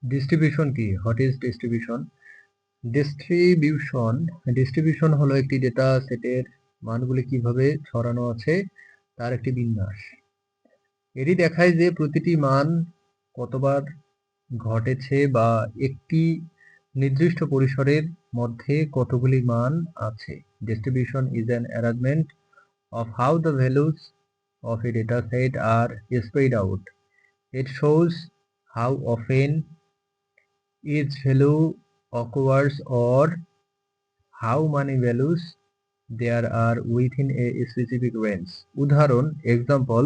Distribution কি? What is distribution? Distribution হলো একটি ডেটা সেটের মানগুলি কিভাবে ছড়ানো আছে তার একটি বিন্যাস। এটি দেখায় যে প্রতিটি মান কতবার ঘটেছে বা একটি নির্দিষ্ট পরিসরের মধ্যে কতগুলি মান আছে। Distribution is an arrangement of how the values of a data set are spread out. It shows how often each value occurs or how many values there are within a specific range. উদাহরণ, example,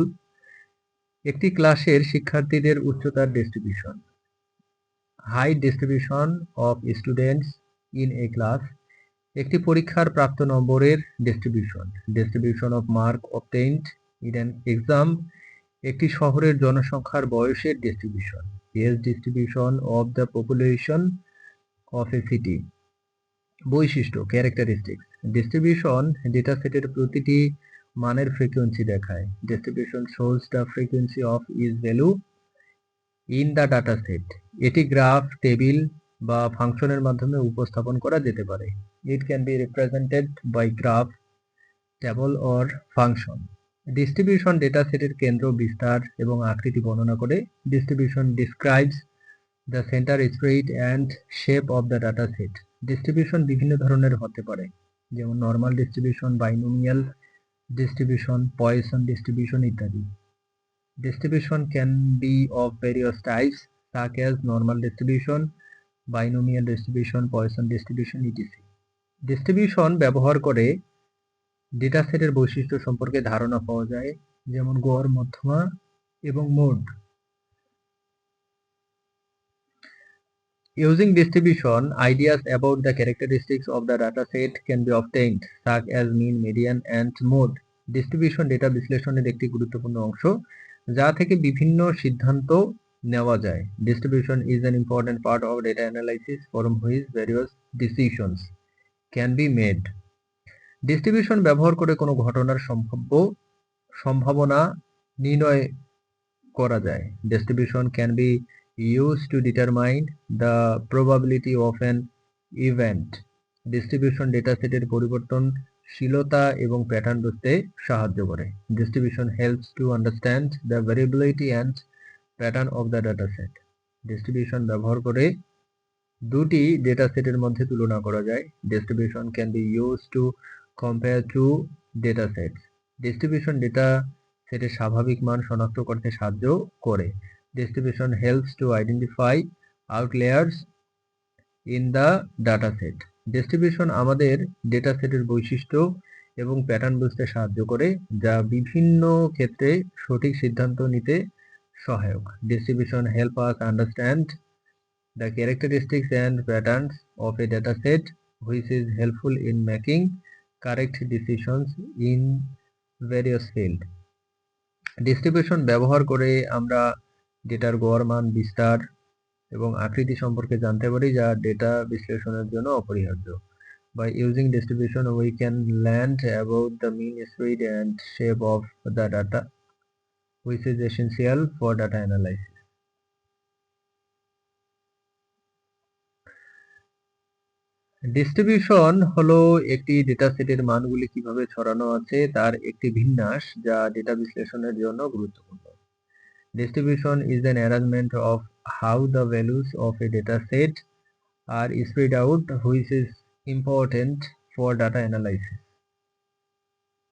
একটি ক্লাসের শিক্ষার্থীদের উচ্চতার distribution. Height distribution of students in a class. একটি পরীক্ষার প্রাপ্ত নম্বরের distribution. Distribution of mark obtained in an exam. একটি শহরের জনসংখ্যার বয়সের distribution. Age distribution of the population of a city. বৈশিষ্ট্য, ক্যারেক্টারিস্টিক্স। ডিস্ট্রিবিউশন ডেটা সেটের প্রতিটি মানের ফ্রিকোয়েন্সি দেখায়। Distribution shows the frequency of its value in the data set. এটি গ্রাফ, টেবিল বা ফাংশনের মাধ্যমে উপস্থাপন করা যেতে পারে। It can be represented by graph, table or function. Distribution data সেটের কেন্দ্র, বিস্তার এবং আকৃতি বর্ণনা করে। Distribution describes the centre, spread and shape of the data set. Distribution বিভিন্ন ধরনের হতে পারে, যেমন normal distribution, binomial distribution, Poisson distribution ইত্যাদি। Distribution can be of various types such as normal distribution, binomial distribution, Poisson distribution, etc. Distribution ব্যবহার করে data সেটের বৈশিষ্ট্য সম্পর্কে ধারণা পাওয়া যায়, যেমন গড়, মধ্যমা এবং mode. Using distribution, ideas about the characteristics of the data set can be obtained, such as mean, median, and mode. Distribution data বিশ্লেষণের একটি গুরুত্বপূর্ণ অংশ, যা থেকে বিভিন্ন সিদ্ধান্ত নেওয়া যায়। Distribution is an important part of data analysis from which various decisions can be made. Distribution ব্যবহার করে কোনো ঘটনার সম্ভাবনা নির্ণয় করা যায়। Distribution can be used to determine the probability of an event. Distribution data সেটের পরিবর্তনশীলতা এবং প্যাটার্ন বুঝতে সাহায্য করে। Distribution helps to understand the variability and pattern of the data set. Distribution ব্যবহার করে দুটি ডেটা সেটের মধ্যে তুলনা করা যায়। Distribution can be used to compare to data sets. Distribution data সেটের স্বাভাবিক মান শনাক্ত করতে সাহায্য করে। Distribution helps to identify outliers in the data set. Distribution আমাদের ডেটা সেটের বৈশিষ্ট্য এবং প্যাটার্ন বুঝতে সাহায্য করে, যা বিভিন্ন ক্ষেত্রে সঠিক সিদ্ধান্ত নিতে সহায়ক। Distribution help us understand the characteristics and patterns of a data set, which is helpful in making correct decisions in various fields. Distribution ব্যবহার করে আমরা ডেটার গড় মান, বিস্তার এবং আকৃতি সম্পর্কে জানতে পারি, যা ডেটা বিশ্লেষণের জন্য অপরিহার্য। By using distribution, we can learn about the mean, spread, and shape of the data, which is essential for data analysis. Distribution হলো একটি ডেটা সেটের মানগুলি কিভাবে ছড়ানো আছে তার একটি বিন্যাস, যা ডেটা বিশ্লেষণের জন্য গুরুত্বপূর্ণ। Distribution is an arrangement of how the values of a data set are spread out, which is important for data analysis.